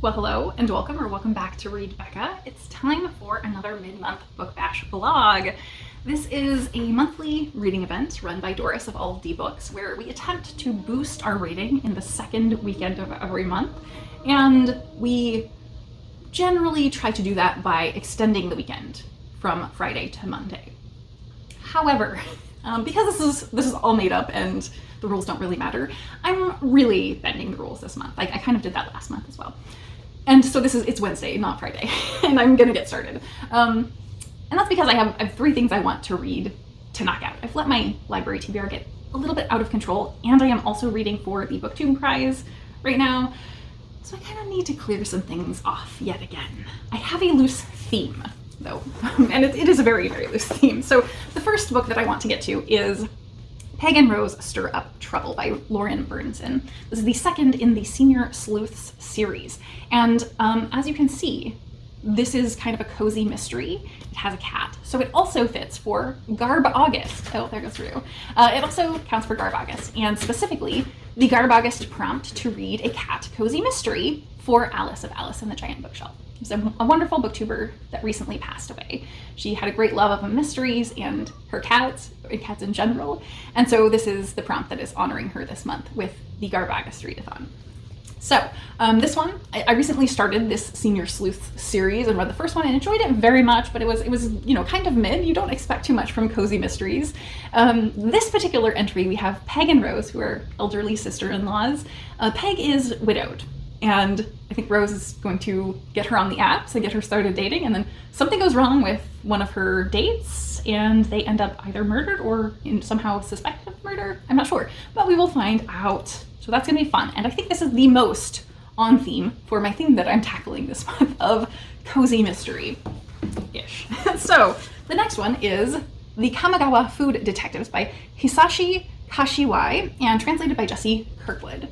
Well, hello and welcome, or welcome back to Read Becca. It's time for another mid-month book bash vlog. This is a monthly reading event run by Doris of All D Books, where we attempt to boost our reading in the second weekend of every month, and we generally try to do that by extending the weekend from Friday to Monday. However, because this is all made up and the rules don't really matter, I'm really bending the rules this month. I kind of did that last month as well. And so it's Wednesday, not Friday, and I'm gonna get started. And that's because I have three things I want to read to knock out. I've let my library TBR get a little bit out of control, and I am also reading for the BookTube prize right now. So I kind of need to clear some things off yet again. I have a loose theme though, and it is a very, very loose theme. So the first book that I want to get to is Peg and Rose Stir Up Trouble by Lauren Bernsen. This is the second in the Senior Sleuths series. And as you can see, this is kind of a cozy mystery. It has a cat, so it also fits for Garb August. Oh, there goes Rue. It also counts for Garb August, and specifically the Garb August prompt to read a cat cozy mystery for Alice of Alice and the Giant Bookshelf. She's a wonderful booktuber that recently passed away. She had a great love of mysteries and her cats, and cats in general, and so this is the prompt that is honoring her this month with the Garb August readathon. So this one, I recently started this Senior Sleuth series and read the first one and enjoyed it very much, but it was kind of mid. You don't expect too much from cozy mysteries. This particular entry, we have Peg and Rose, who are elderly sister-in-laws. Peg is widowed, and I think Rose is going to get her on the apps and get her started dating, and then something goes wrong with one of her dates, and they end up either murdered or somehow suspected of murder. I'm not sure, but we will find out. So that's gonna be fun. And I think this is the most on theme for my theme that I'm tackling this month of cozy mystery-ish. So the next one is The Kamogawa Food Detectives by Hisashi Kashiwai and translated by Jessie Kirkwood.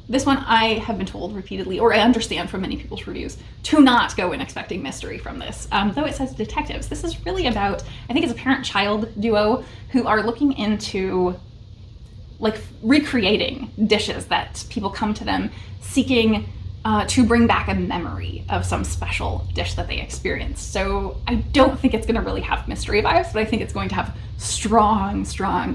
This one I have been told repeatedly, or I understand from many people's reviews, to not go in expecting mystery from this. Though it says detectives, this is really about, I think it's a parent-child duo who are looking into recreating dishes that people come to them seeking to bring back a memory of some special dish that they experienced. So I don't think it's gonna really have mystery vibes, but I think it's going to have strong,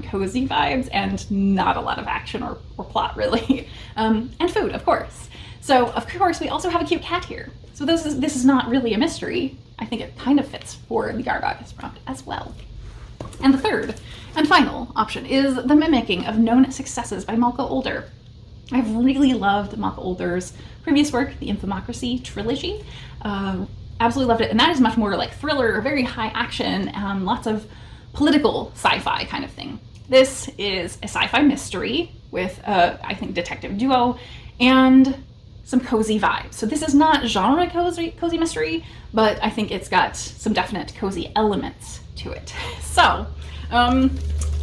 cozy vibes and not a lot of action or plot really. And food, of course. So of course we also have a cute cat here. So this is not really a mystery. I think it kind of fits for the Garb August prompt as well. And the third and final option is The Mimicking of Known Successes by Malka Older. I've really loved Malka Older's previous work, the Infomocracy trilogy. Absolutely loved it, and that is much more like thriller, very high action, lots of political sci-fi kind of thing. This is a sci-fi mystery with I think detective duo and some cozy vibes. So this is not genre cozy mystery, but I think it's got some definite cozy elements to it. So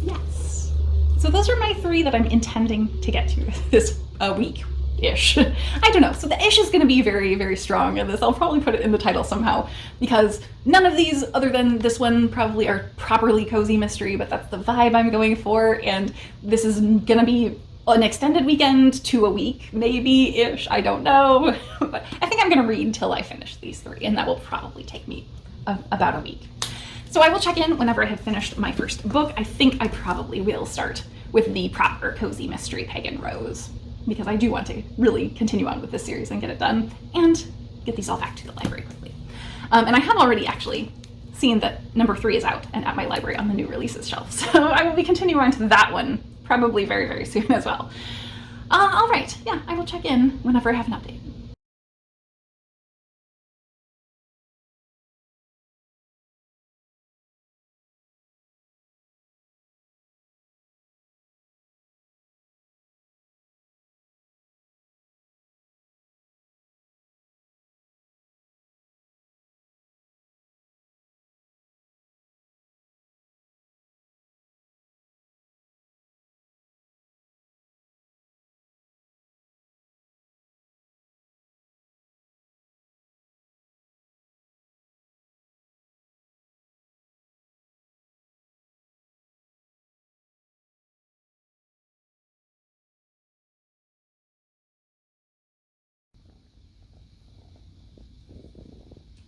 yes, so those are my three that I'm intending to get to this week-ish. I don't know, so the ish is going to be very, very strong in this. I'll probably put it in the title somehow, because none of these, other than this one, probably are properly cozy mystery, but that's the vibe I'm going for, and this is going to be an extended weekend to a week, maybe-ish, I don't know. But I think I'm going to read till I finish these three, and that will probably take me about a week. So I will check in whenever I have finished my first book. I think I probably will start with the proper cozy mystery Peg and Rose, because I do want to really continue on with this series and get it done and get these all back to the library quickly. And I have already actually seen that number 3 is out and at my library on the new releases shelf. So I will be continuing on to that one probably very, very soon as well. All right, yeah, I will check in whenever I have an update.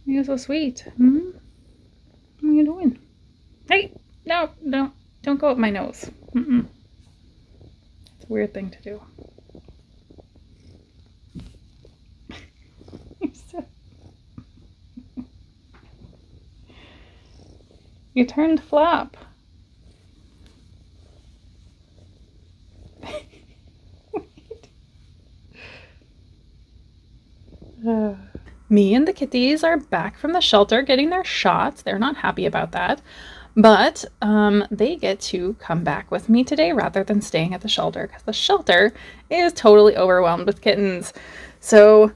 You're so sweet. Hmm? What are you doing? Hey, no, don't go up my nose. Mm-mm. It's a weird thing to do. You turned flap. Me and the kitties are back from the shelter getting their shots. They're not happy about that. But they get to come back with me today rather than staying at the shelter because the shelter is totally overwhelmed with kittens. So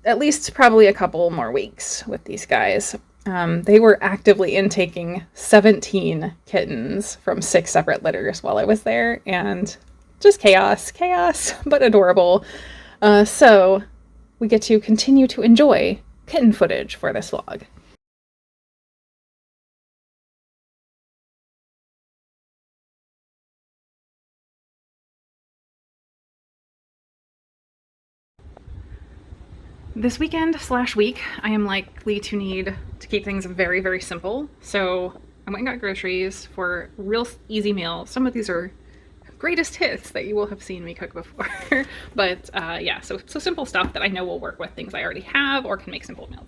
at least probably a couple more weeks with these guys. They were actively intaking 17 kittens from 6 separate litters while I was there, and just chaos, but adorable. So we get to continue to enjoy kitten footage for this vlog. This weekend / week, I am likely to need to keep things very, very simple. So I went and got groceries for a real easy meal. Some of these are greatest hits that you will have seen me cook before. But yeah, so simple stuff that I know will work with things I already have or can make simple meals.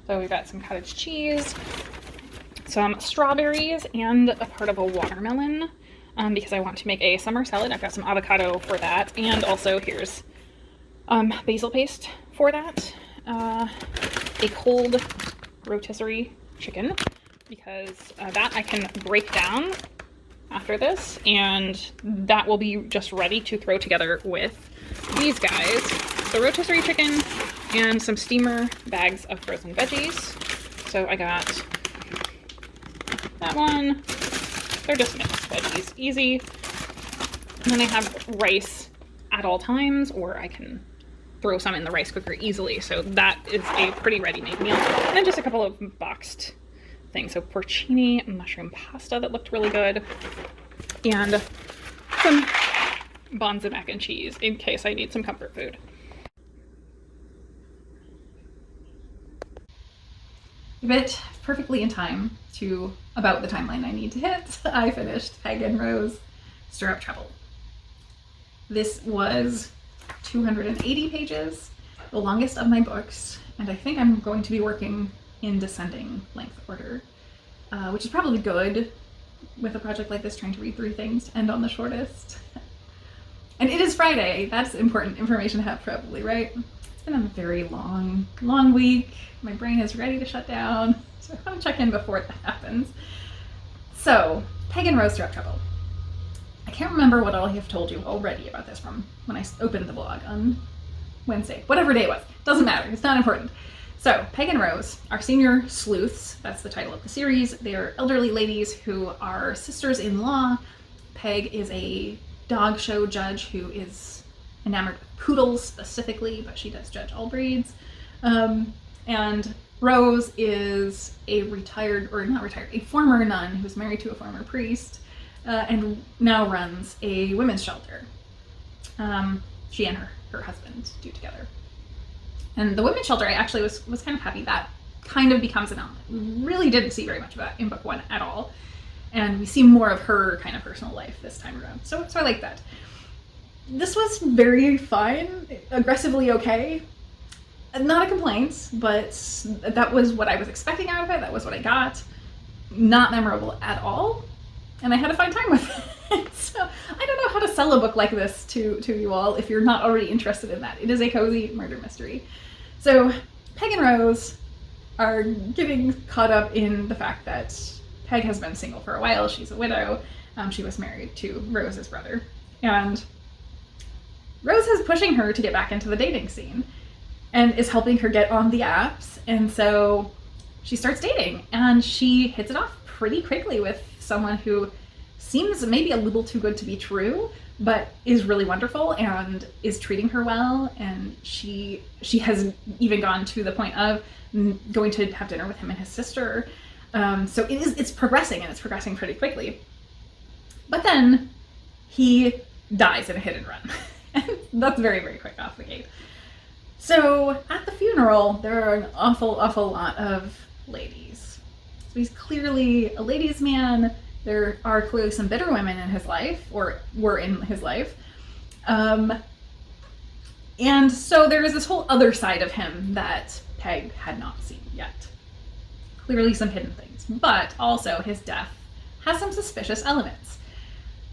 So we've got some cottage cheese, some strawberries, and a part of a watermelon because I want to make a summer salad. I've got some avocado for that, and also here's basil paste for that, a cold rotisserie chicken because that I can break down after this, and that will be just ready to throw together with these guys. So rotisserie chicken and some steamer bags of frozen veggies. So I got that one. They're just mixed veggies, easy. And then I have rice at all times, or I can throw some in the rice cooker easily. So that is a pretty ready-made meal. And then just a couple of boxed things. So porcini mushroom pasta that looked really good. And some Bonza mac and cheese in case I need some comfort food. But perfectly in time to about the timeline I need to hit, I finished Peg and Rose Stirrup Trouble. This was 280 pages, the longest of my books, and I think I'm going to be working in descending length order, which is probably good with a project like this, trying to read 3 things to end on the shortest. And it is Friday. That's important information to have probably, right? It's been a very long week. My brain is ready to shut down, so I want to check in before that happens. So, Peg and Rose Stirrup Trouble. I can't remember what all I have told you already about this from when I opened the blog on Wednesday, whatever day it was. Doesn't matter, it's not important. So, Peg and Rose are senior sleuths. That's the title of the series. They are elderly ladies who are sisters-in-law. Peg is a dog show judge who is enamored with poodles specifically, but she does judge all breeds. And Rose is a a former nun who's married to a former priest, and now runs a women's shelter. She and her husband do together. And the women's shelter, I actually was kind of happy that kind of becomes an element. We really didn't see very much of that in book 1 at all. And we see more of her kind of personal life this time around. So I like that. This was very fine, aggressively okay. Not a complaint, but that was what I was expecting out of it. That was what I got. Not memorable at all. And I had a fine time with it. So I don't know how to sell a book like this to you all if you're not already interested in that. It is a cozy murder mystery. So Peg and Rose are getting caught up in the fact that Peg has been single for a while. She's a widow. She was married to Rose's brother. And Rose is pushing her to get back into the dating scene and is helping her get on the apps. And so she starts dating, and she hits it off pretty quickly with someone who seems maybe a little too good to be true, but is really wonderful and is treating her well. And she has even gone to the point of going to have dinner with him and his sister. So it's progressing, and it's progressing pretty quickly. But then he dies in a hit and run. And that's very, very quick off the gate. So at the funeral, general, there are an awful lot of ladies. So he's clearly a ladies' man. There are clearly some bitter women in his life, or were in his life. And so there is this whole other side of him that Peg had not seen yet. Clearly some hidden things, but also his death has some suspicious elements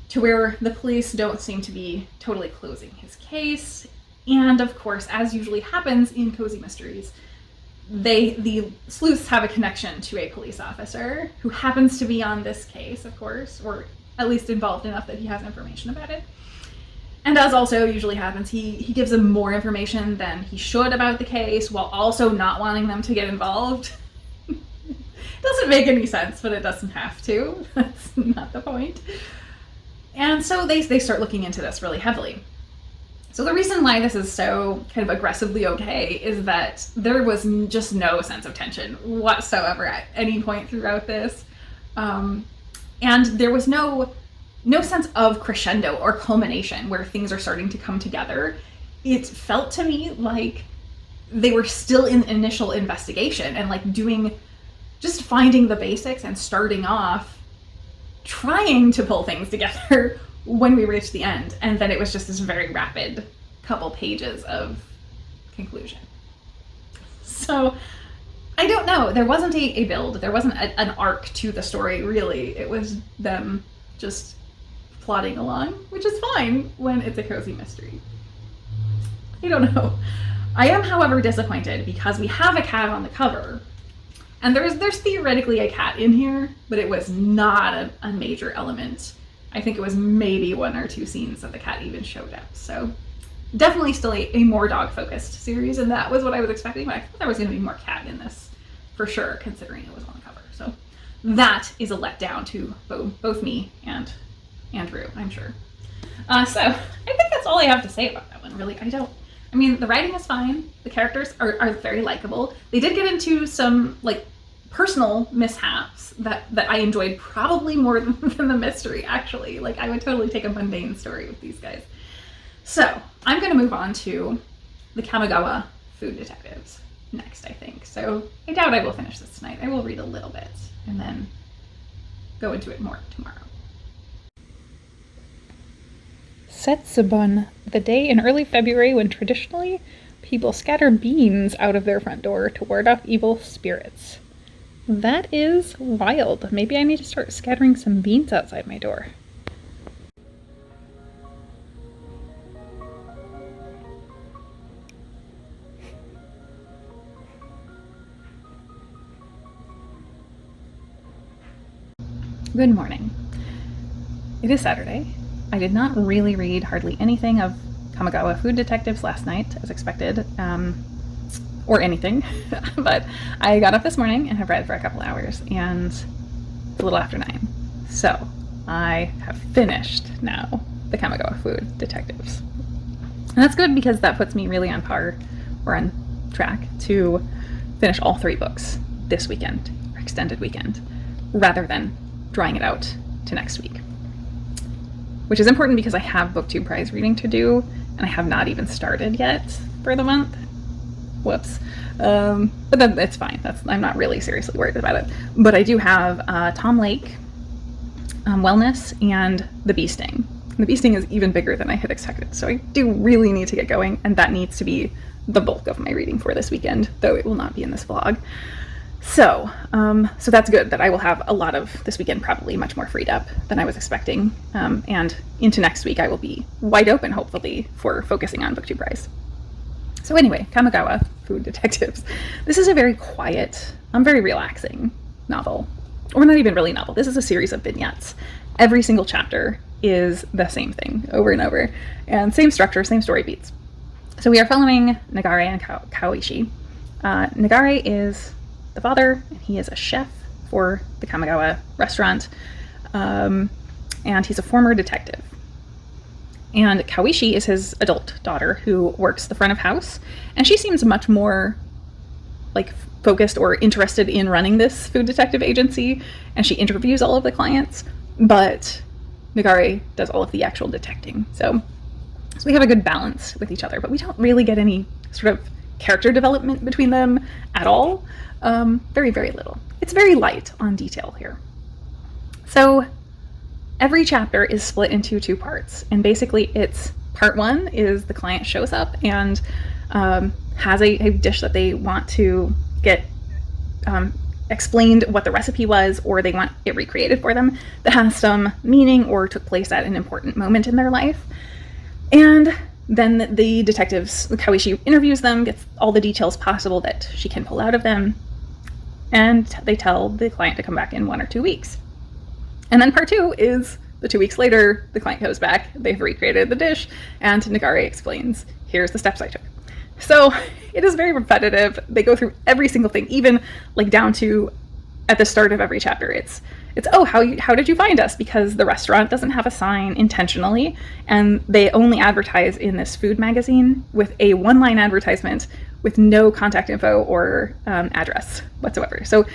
to where the police don't seem to be totally closing his case. And of course, as usually happens in cozy mysteries, the sleuths have a connection to a police officer who happens to be on this case, of course, or at least involved enough that he has information about it. And as also usually happens, he gives them more information than he should about the case while also not wanting them to get involved. Doesn't make any sense, but it doesn't have to. That's not the point. And so they start looking into this really heavily. So the reason why this is so kind of aggressively okay is that there was just no sense of tension whatsoever at any point throughout this. And there was no sense of crescendo or culmination where things are starting to come together. It felt to me like they were still in initial investigation and like just finding the basics and starting off trying to pull things together when we reached the end. And then it was just this very rapid couple pages of conclusion. So I don't know. There wasn't a build. There wasn't an arc to the story, really. It was them just plodding along, which is fine when it's a cozy mystery. I don't know. I am, however, disappointed because we have a cat on the cover. And there's theoretically a cat in here, but it was not a major element. I think it was maybe 1 or 2 scenes that the cat even showed up. So definitely still a more dog-focused series, and that was what I was expecting, but I thought there was going to be more cat in this for sure, considering it was on the cover. So that is a letdown to both me and Andrew, I'm sure. So I think that's all I have to say about that one, really. I mean, the writing is fine. The characters are very likable. They did get into some like personal mishaps that I enjoyed probably more than the mystery, actually. Like, I would totally take a mundane story with these guys. So I'm going to move on to the Kamogawa Food Detectives next, I think. So I doubt I will finish this tonight. I will read a little bit and then go into it more tomorrow. Setsubun, the day in early February when traditionally people scatter beans out of their front door to ward off evil spirits. That is wild. Maybe I need to start scattering some beans outside my door. Good morning. It is Saturday. I did not really read hardly anything of Kamogawa Food Detectives last night, as expected, or anything, but I got up this morning and have read for a couple hours, and it's a little after 9. So I have finished now the Kamogawa Food Detectives. And that's good because that puts me really on par, or on track, to finish all 3 books this weekend, or extended weekend, rather than drawing it out to next week. Which is important because I have BookTube prize reading to do, and I have not even started yet for the month. Whoops. But then it's fine. I'm not really seriously worried about it. But I do have Tom Lake, Wellness, and The Bee Sting. The Bee Sting is even bigger than I had expected, so I do really need to get going, and that needs to be the bulk of my reading for this weekend, though it will not be in this vlog. So that's good that I will have a lot of this weekend, probably much more freed up than I was expecting. And into next week, I will be wide open, hopefully, for focusing on BookTube prize. So anyway, Kamogawa Food Detectives. This is a very quiet, very relaxing novel. Or not even really novel. This is a series of vignettes. Every single chapter is the same thing over and over. And same structure, same story beats. So we are following Nagare and Kaoishi. Nagare is the father, and he is a chef for the Kamogawa restaurant, and he's a former detective. And Kaoishi is his adult daughter who works the front of house, and she seems much more like focused or interested in running this food detective agency, and she interviews all of the clients, but Nagare does all of the actual detecting. So we have a good balance with each other, but we don't really get any sort of character development between them at all. Very, very little. It's very light on detail here. So every chapter is split into 2 parts, and basically it's part 1 is the client shows up and has a dish that they want to get explained what the recipe was, or they want it recreated for them, that has some meaning or took place at an important moment in their life. And then the detectives, Kawishi interviews them, gets all the details possible that she can pull out of them, and they tell the client to come back in 1 or 2 weeks. And then part 2 is the 2 weeks later, the client goes back, they've recreated the dish, and Nagare explains, here's the steps I took. So it is very repetitive. They go through every single thing, even like down to at the start of every chapter. It's oh, how did you find us? Because the restaurant doesn't have a sign intentionally, and they only advertise in this food magazine with a 1-line advertisement with no contact info or address whatsoever. So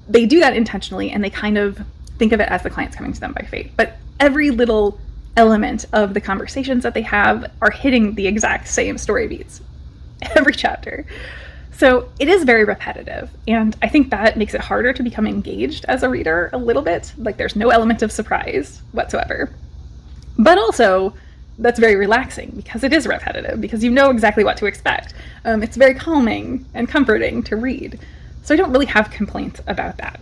they do that intentionally, and they kind of think of it as the client's coming to them by fate. But every little element of the conversations that they have are hitting the exact same story beats every chapter. So it is very repetitive, and I think that makes it harder to become engaged as a reader a little bit. Like, there's no element of surprise whatsoever. But also, that's very relaxing because it is repetitive, because you know exactly what to expect. It's very calming and comforting to read. So I don't really have complaints about that.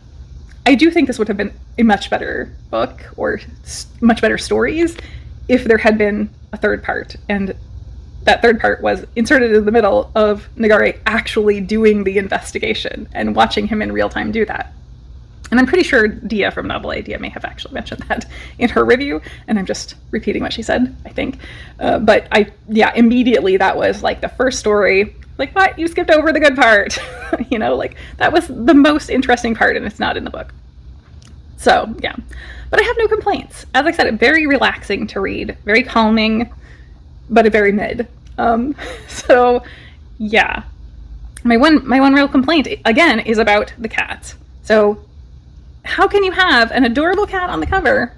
I do think this would have been a much better book, or much better stories, if there had been a 3rd part, and that 3rd part was inserted in the middle of Nagare actually doing the investigation and watching him in real time do that. And I'm pretty sure Dia from Novel Idea may have actually mentioned that in her review, and I'm just repeating what she said, I think. But immediately that was like the first story, like, what? You skipped over the good part. You know, like, that was the most interesting part, and it's not in the book. So, yeah. But I have no complaints. As I said, very relaxing to read, very calming, but a very mid. So yeah, my one real complaint again is about the cat. So how can you have an adorable cat on the cover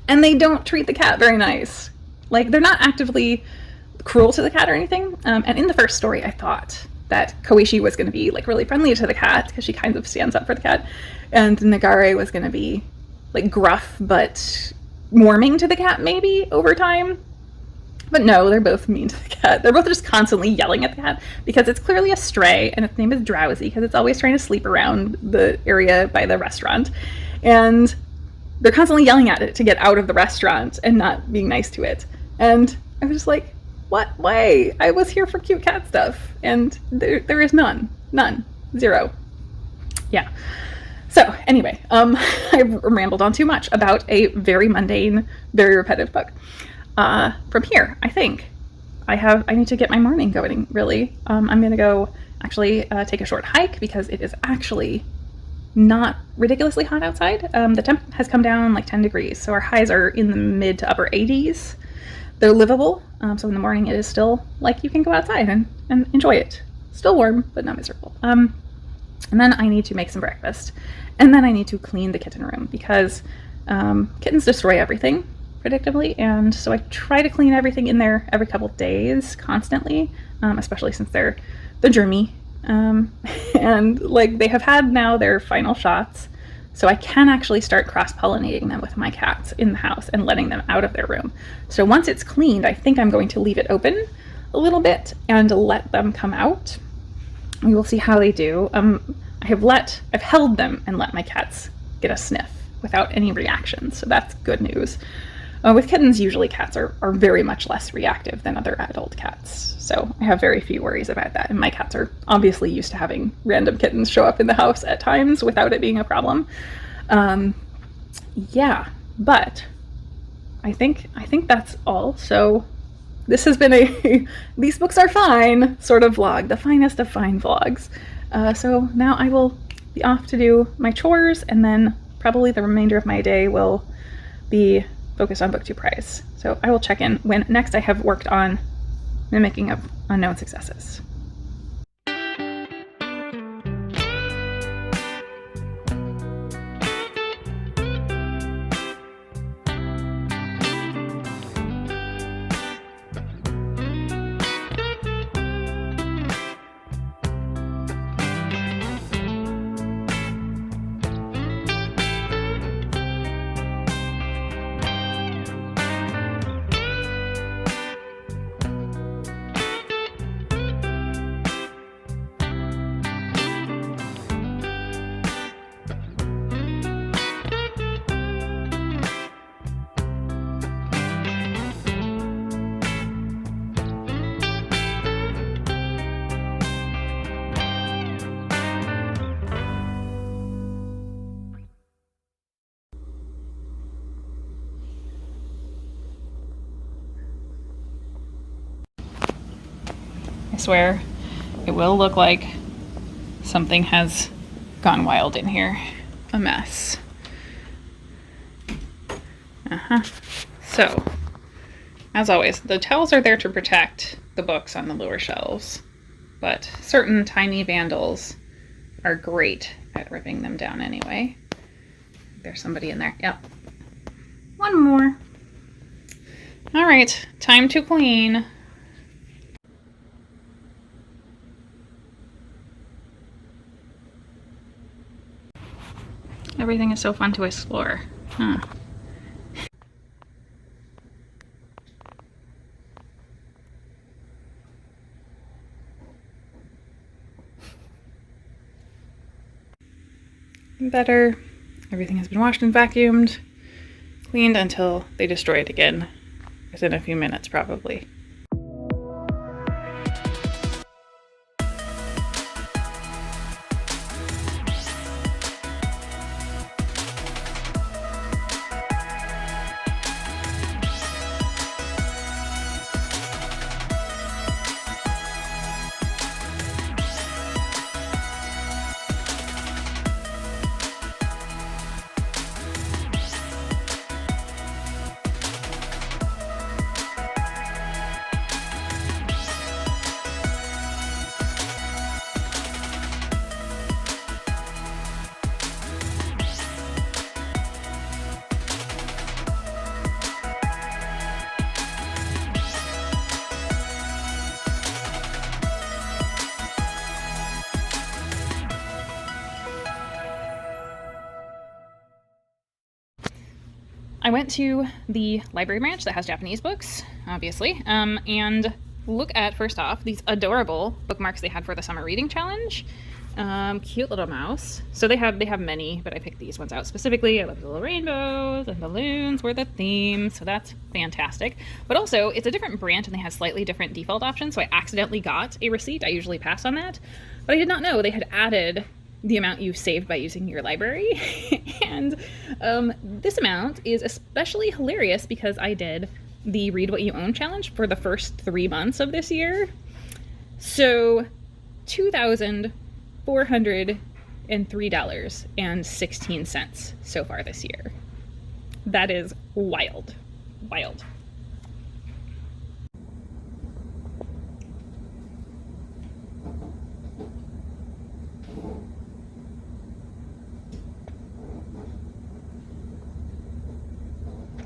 and they don't treat the cat very nice? Like, they're not actively cruel to the cat or anything. And in the first story, I thought that Koichi was going to be like really friendly to the cat because she kind of stands up for the cat, and Nagare was going to be like gruff but warming to the cat maybe over time. But no, they're both mean to the cat. They're both just constantly yelling at the cat because it's clearly a stray, and its name is Drowsy because it's always trying to sleep around the area by the restaurant. And they're constantly yelling at it to get out of the restaurant and not being nice to it. And I was just like, what way? I was here for cute cat stuff, and there is none. None. Zero. Yeah. So anyway, I've rambled on too much about a very mundane, very repetitive book. From here, I think I need to get my morning going, really. I'm going to go actually take a short hike because it is actually not ridiculously hot outside. The temp has come down like 10 degrees, so our highs are in the mid to upper 80s. They're livable, so in the morning it is still like you can go outside and enjoy it. Still warm, but not miserable. And then I need to make some breakfast, and then I need to clean the kitten room because kittens destroy everything, predictably, and so I try to clean everything in there every couple days constantly, especially since they're germy, and like they have had now their final shots, so I can actually start cross-pollinating them with my cats in the house and letting them out of their room. So once it's cleaned, I think I'm going to leave it open a little bit and let them come out. We will see how they do. I've held them and let my cats get a sniff without any reactions, so that's good news. With kittens, usually cats are very much less reactive than other adult cats, so I have very few worries about that, and my cats are obviously used to having random kittens show up in the house at times without it being a problem. Yeah, but I think that's all. So this has been a these books are fine sort of vlog, the finest of fine vlogs. So now I will be off to do my chores, and then probably the remainder of my day will be focused on Book 2 Prize. So I will check in when next I have worked on Mimicking of Unknown Successes. I swear it will look like something has gone wild in here. A mess. So, as always, the towels are there to protect the books on the lower shelves, but certain tiny vandals are great at ripping them down anyway. There's somebody in there. Yep. One more. All right, time to clean. Everything is so fun to explore. Huh. Better. Everything has been washed and vacuumed, cleaned until they destroy it again within a few minutes probably. I went to the library branch that has Japanese books, obviously, and look at, first off, these adorable bookmarks they had for the summer reading challenge. Cute little mouse. So they have many, but I picked these ones out specifically. I love the little rainbows and balloons were the theme, so that's fantastic. But also, it's a different branch and they have slightly different default options, so I accidentally got a receipt. I usually pass on that, but I did not know they had added the amount you saved by using your library. And this amount is especially hilarious because I did the Read What You Own challenge for the first 3 months of this year. So $2,403.16 so far this year. That is wild. Wild.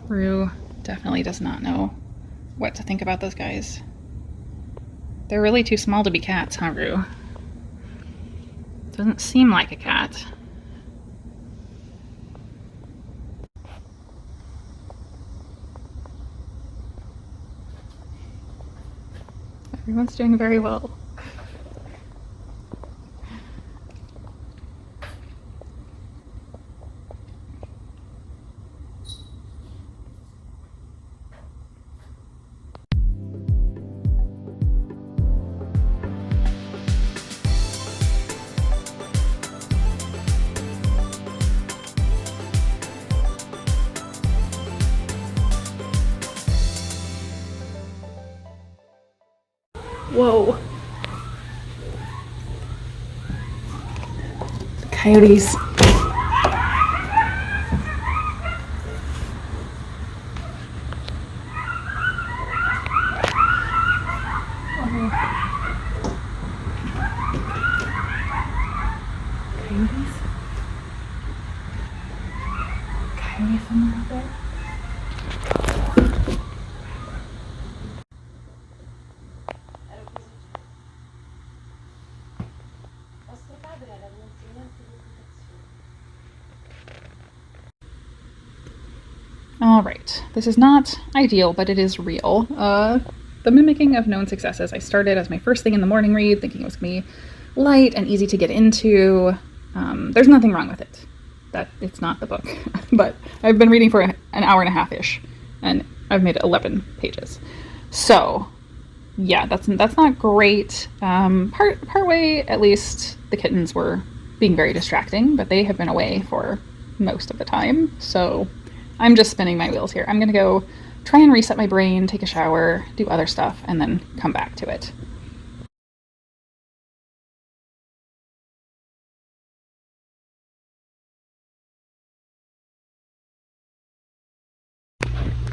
Rue definitely does not know what to think about those guys. They're really too small to be cats, huh, Rue? Doesn't seem like a cat. Everyone's doing very well. Whoa. The coyotes. Coyotes? Coyotes somewhere out there? All right, this is not ideal, but it is real. The Mimicking of Known Successes I started as my first thing in the morning read, thinking it was going to be light and easy to get into. There's nothing wrong with it. That it's not the book, but I've been reading for an hour and a half-ish, and I've made 11 pages. So, yeah, that's not great. Partway, at least, the kittens were being very distracting, but they have been away for most of the time, so I'm just spinning my wheels here. I'm gonna go try and reset my brain, take a shower, do other stuff, and then come back to it.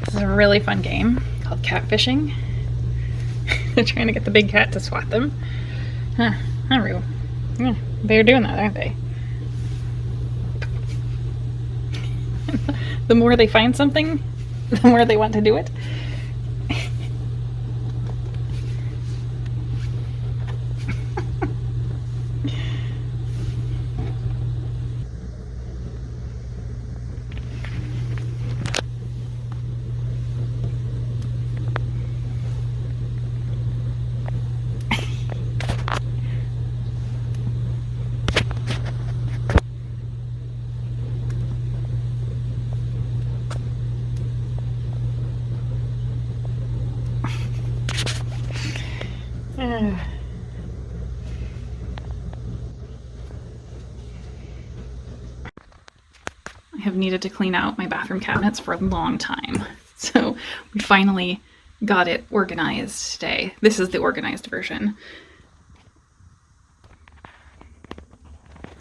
This is a really fun game called catfishing. They're trying to get the big cat to swat them. Huh, not real. Yeah, they're doing that, aren't they? The more they find something, the more they want to do it. I have needed to clean out my bathroom cabinets for a long time. So we finally got it organized today. This is the organized version.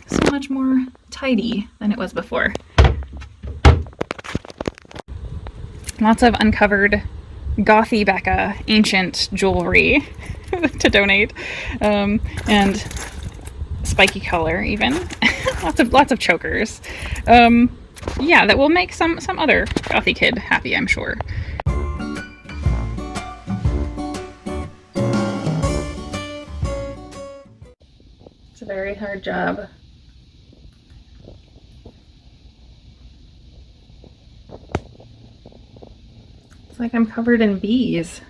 So much more tidy than it was before. Lots of uncovered gothy Becca ancient jewelry to donate, and spiky color even. lots of chokers. Yeah, that will make some other gothy kid happy, I'm sure. It's a very hard job. It's like I'm covered in bees.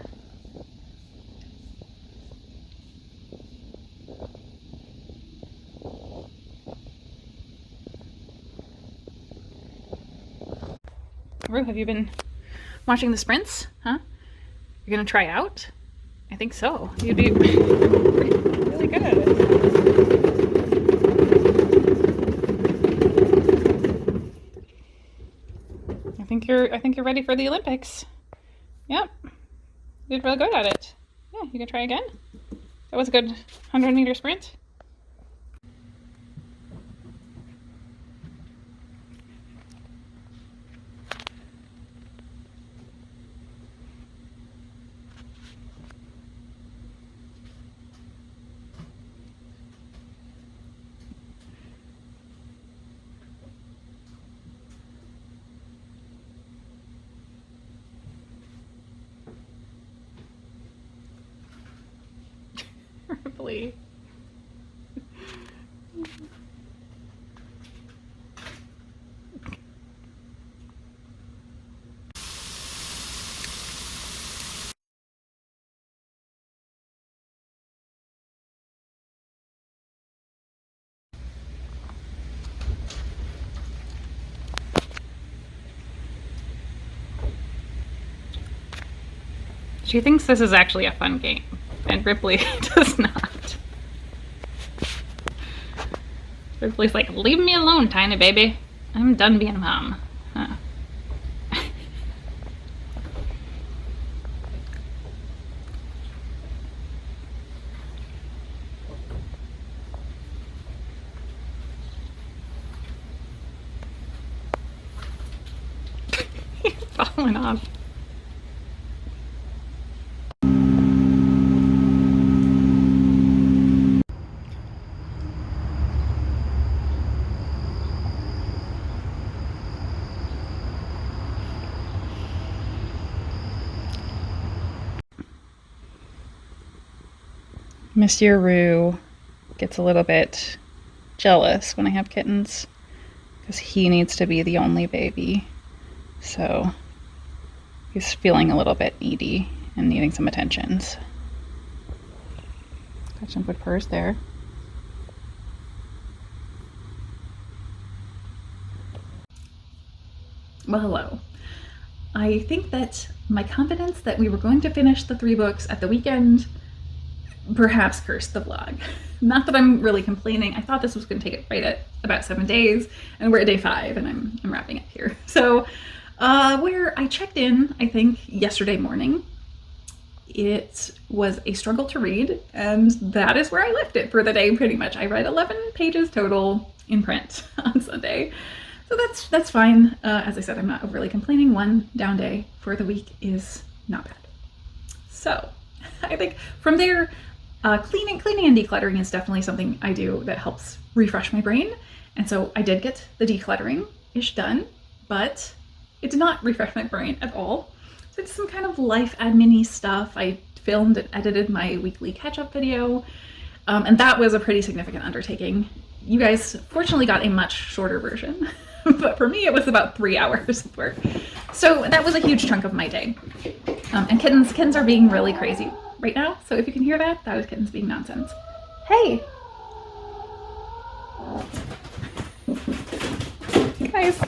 Rue, have you been watching the sprints? Huh? You're gonna try out? I think so. You'd be really good at it. I think you're ready for the Olympics. Yep. You did really good at it. Yeah, you can try again. That was a good 100-meter sprint. Probably. She thinks this is actually a fun game, and Ripley does not. Ripley's like, leave me alone, tiny baby. I'm done being mom. Huh. Falling off. Monsieur Roux gets a little bit jealous when I have kittens because he needs to be the only baby. So he's feeling a little bit needy and needing some attentions. Got some good purrs there. Well, hello. I think that my confidence that we were going to finish the 3 books at the weekend perhaps cursed the vlog. Not that I'm really complaining. I thought this was going to take it right at about 7 days, and we're at day 5, and I'm wrapping up here. So where I checked in, I think yesterday morning, it was a struggle to read, and that is where I left it for the day pretty much. I read 11 pages total in print on Sunday. So that's fine. As I said, I'm not overly complaining. One down day for the week is not bad. So I think from there, cleaning and decluttering is definitely something I do that helps refresh my brain. And so I did get the decluttering-ish done, but it did not refresh my brain at all. So it's some kind of life admin-y stuff. I filmed and edited my weekly catch-up video, and that was a pretty significant undertaking. You guys fortunately got a much shorter version, but for me it was about 3 hours of work. So that was a huge chunk of my day. And kittens are being really crazy right now, so if you can hear that, that is kittens being nonsense. Hey! Guys.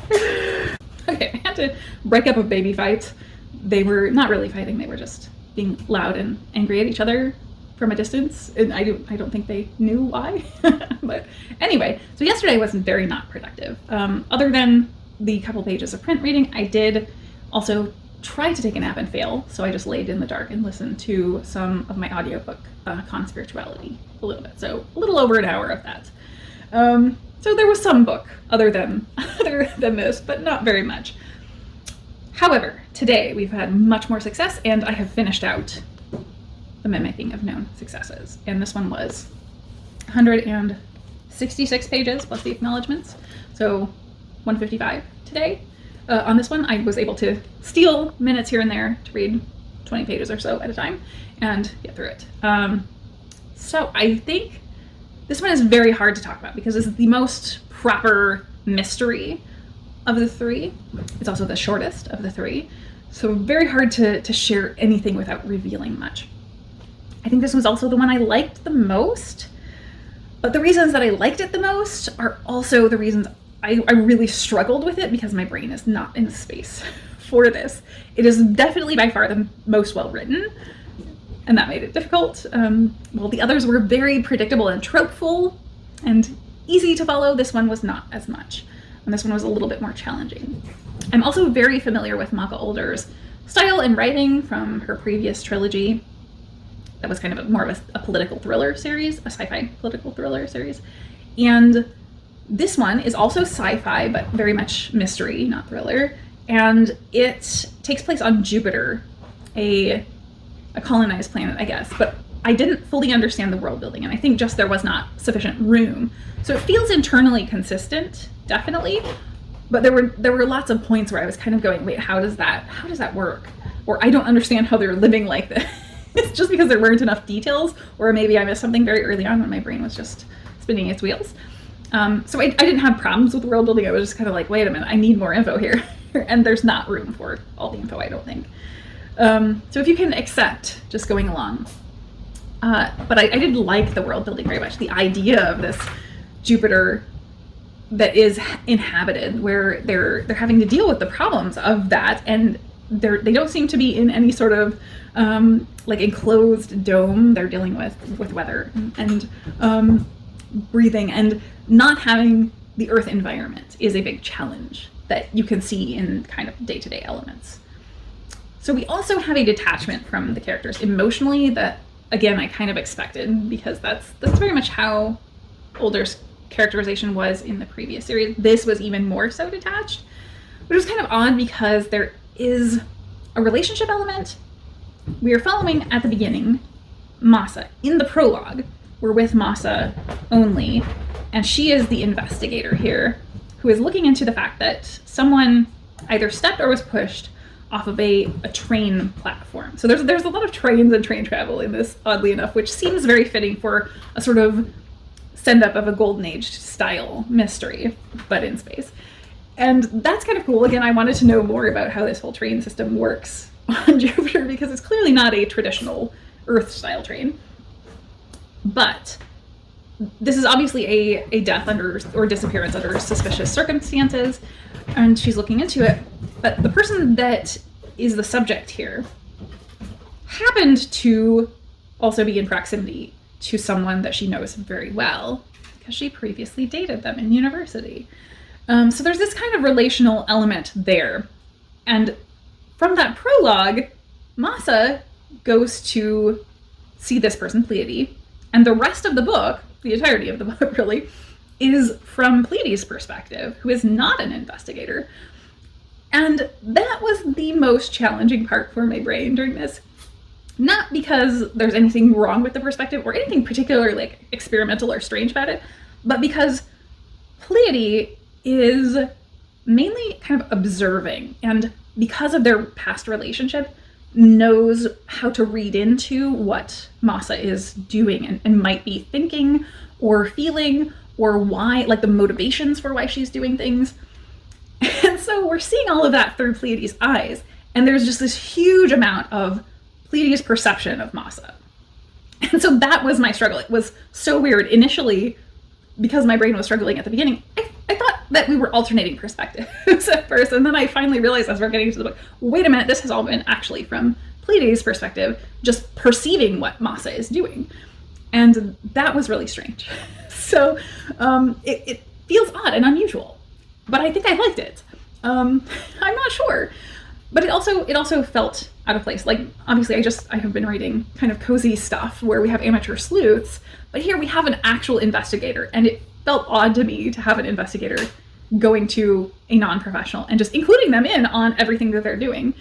Okay, I had to break up a baby fight. They were not really fighting, they were just being loud and angry at each other from a distance, and I don't think they knew why. But anyway, so yesterday was very not productive. Other than the couple pages of print reading, I did also try to take a nap and fail, so I just laid in the dark and listened to some of my audiobook, Conspirituality, a little bit. So a little over an hour of that. So there was some book other than this, but not very much. However, today we've had much more success, and I have finished out the Mimicking of Known Successes. And this one was 166 pages plus the acknowledgements, so 155 today. On this one, I was able to steal minutes here and there to read 20 pages or so at a time and get through it. So I think this one is very hard to talk about because this is the most proper mystery of the three. It's also the shortest of the three, so very hard to share anything without revealing much. I think this was also the one I liked the most, but the reasons that I liked it the most are also the reasons I really struggled with it because my brain is not in space for this. It is definitely by far the most well written, and that made it difficult. While the others were very predictable and tropeful and easy to follow, this one was not as much. And this one was a little bit more challenging. I'm also very familiar with Maka Older's style and writing from her previous trilogy. That was kind of more of a political thriller series, a sci-fi political thriller series. And this one is also sci-fi, but very much mystery, not thriller. And it takes place on Jupiter, a colonized planet, I guess. But I didn't fully understand the world building, and I think just there was not sufficient room. So it feels internally consistent, definitely. But there were lots of points where I was kind of going, wait, how does that work? Or I don't understand how they're living like this. It's just because there weren't enough details, or maybe I missed something very early on when my brain was just spinning its wheels. So I didn't have problems with the world building. I was just kind of like, wait a minute, I need more info here. And there's not room for all the info, I don't think. So if you can accept just going along. But I did like the world building very much. The idea of this Jupiter that is inhabited, where they're having to deal with the problems of that, and they don't seem to be in any sort of like enclosed dome. They're dealing with weather and breathing, and not having the Earth environment is a big challenge that you can see in kind of day-to-day elements. So we also have a detachment from the characters emotionally that, again, I kind of expected, because that's very much how Older's characterization was in the previous series. This was even more so detached, which was kind of odd because there is a relationship element. We are following at the beginning Masa. In the prologue, we're with Masa only, and she is the investigator here, who is looking into the fact that someone either stepped or was pushed off of a train platform. So there's a lot of trains and train travel in this, oddly enough, which seems very fitting for a sort of send-up of a Golden Age style mystery, but in space. And that's kind of cool. Again, I wanted to know more about how this whole train system works on Jupiter, because it's clearly not a traditional Earth-style train. But this is obviously a death or disappearance under suspicious circumstances, and she's looking into it. But the person that is the subject here happened to also be in proximity to someone that she knows very well, because she previously dated them in university. So there's this kind of relational element there. And from that prologue, Masa goes to see this person, Pleiade, and the rest of the book, the entirety of the book really, is from Pleiades' perspective, who is not an investigator. And that was the most challenging part for my brain during this. Not because there's anything wrong with the perspective or anything particularly like experimental or strange about it, but because Pleiades is mainly kind of observing, and because of their past relationship, knows how to read into what Masa is doing and might be thinking or feeling, or why, like the motivations for why she's doing things. And so we're seeing all of that through Pleiades' eyes, and there's just this huge amount of Pleiades' perception of Masa. And so that was my struggle. It was so weird. Initially, because my brain was struggling at the beginning, I thought that we were alternating perspectives at first, and then I finally realized as we're getting into the book, wait a minute, this has all been actually from Pleiades' perspective, just perceiving what Masa is doing. And that was really strange. So it feels odd and unusual, but I think I liked it. I'm not sure, but it also felt out of place. Like, obviously I have been reading kind of cozy stuff where we have amateur sleuths, but here we have an actual investigator, and it felt odd to me to have an investigator going to a non-professional and just including them in on everything that they're doing.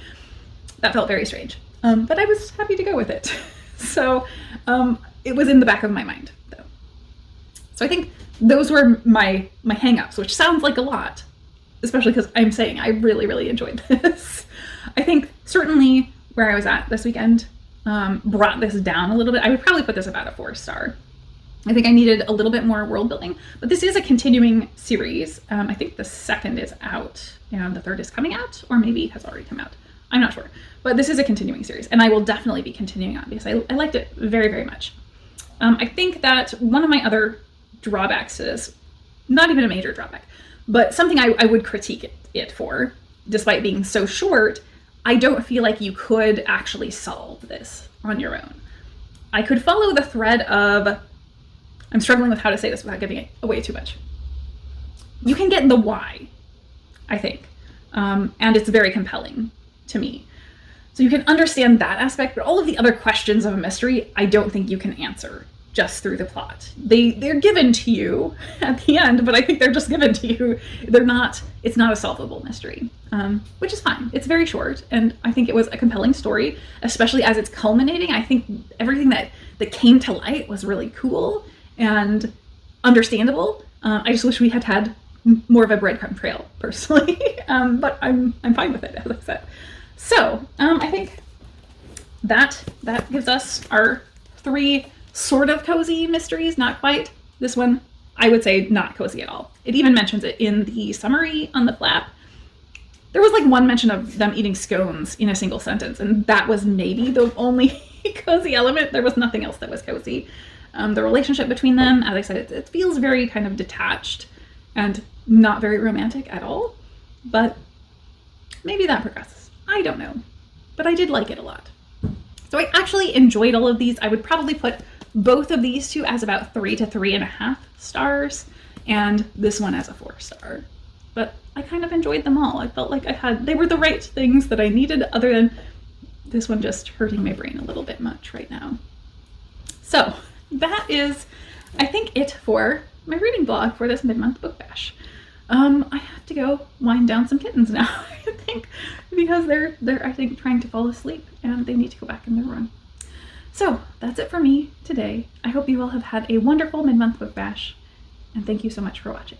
That felt very strange, but I was happy to go with it. So it was in the back of my mind, though. So I think those were my hang-ups, which sounds like a lot, especially because I'm saying I really, really enjoyed this. I think certainly where I was at this weekend brought this down a little bit. I would probably put this about a 4-star. I think I needed a little bit more world building, but this is a continuing series. I think the 2nd is out and the 3rd is coming out, or maybe has already come out. I'm not sure, but this is a continuing series, and I will definitely be continuing on because I liked it very, very much. I think that one of my other drawbacks to this, not even a major drawback, but something I would critique it for, despite being so short, I don't feel like you could actually solve this on your own. I could follow the thread of, I'm struggling with how to say this without giving it away too much. You can get the why, I think, and it's very compelling to me. So you can understand that aspect, but all of the other questions of a mystery, I don't think you can answer just through the plot. They're given to you at the end, but I think they're just given to you. It's not a solvable mystery, which is fine. It's very short, and I think it was a compelling story, especially as it's culminating. I think everything that came to light was really cool and understandable. I just wish we had more of a breadcrumb trail, personally, but I'm fine with it, as I said. So I think that gives us our 3 sort of cozy mysteries, not quite. This one, I would say not cozy at all. It even mentions it in the summary on the flap. There was like one mention of them eating scones in a single sentence, and that was maybe the only cozy element. There was nothing else that was cozy. The relationship between them, as I said, it feels very kind of detached and not very romantic at all, but maybe that progresses. I don't know, but I did like it a lot. So I actually enjoyed all of these. I would probably put both of these two as about 3 to 3.5 stars, and this one as a 4-star. But I kind of enjoyed them all. I felt like they were the right things that I needed, other than this one just hurting my brain a little bit much right now. So that is, I think, it for my reading blog for this mid-month book bash. I have to go wind down some kittens now, I think, because they're I think trying to fall asleep and they need to go back in their room. So that's it for me today. I hope you all have had a wonderful mid-month book bash, and thank you so much for watching.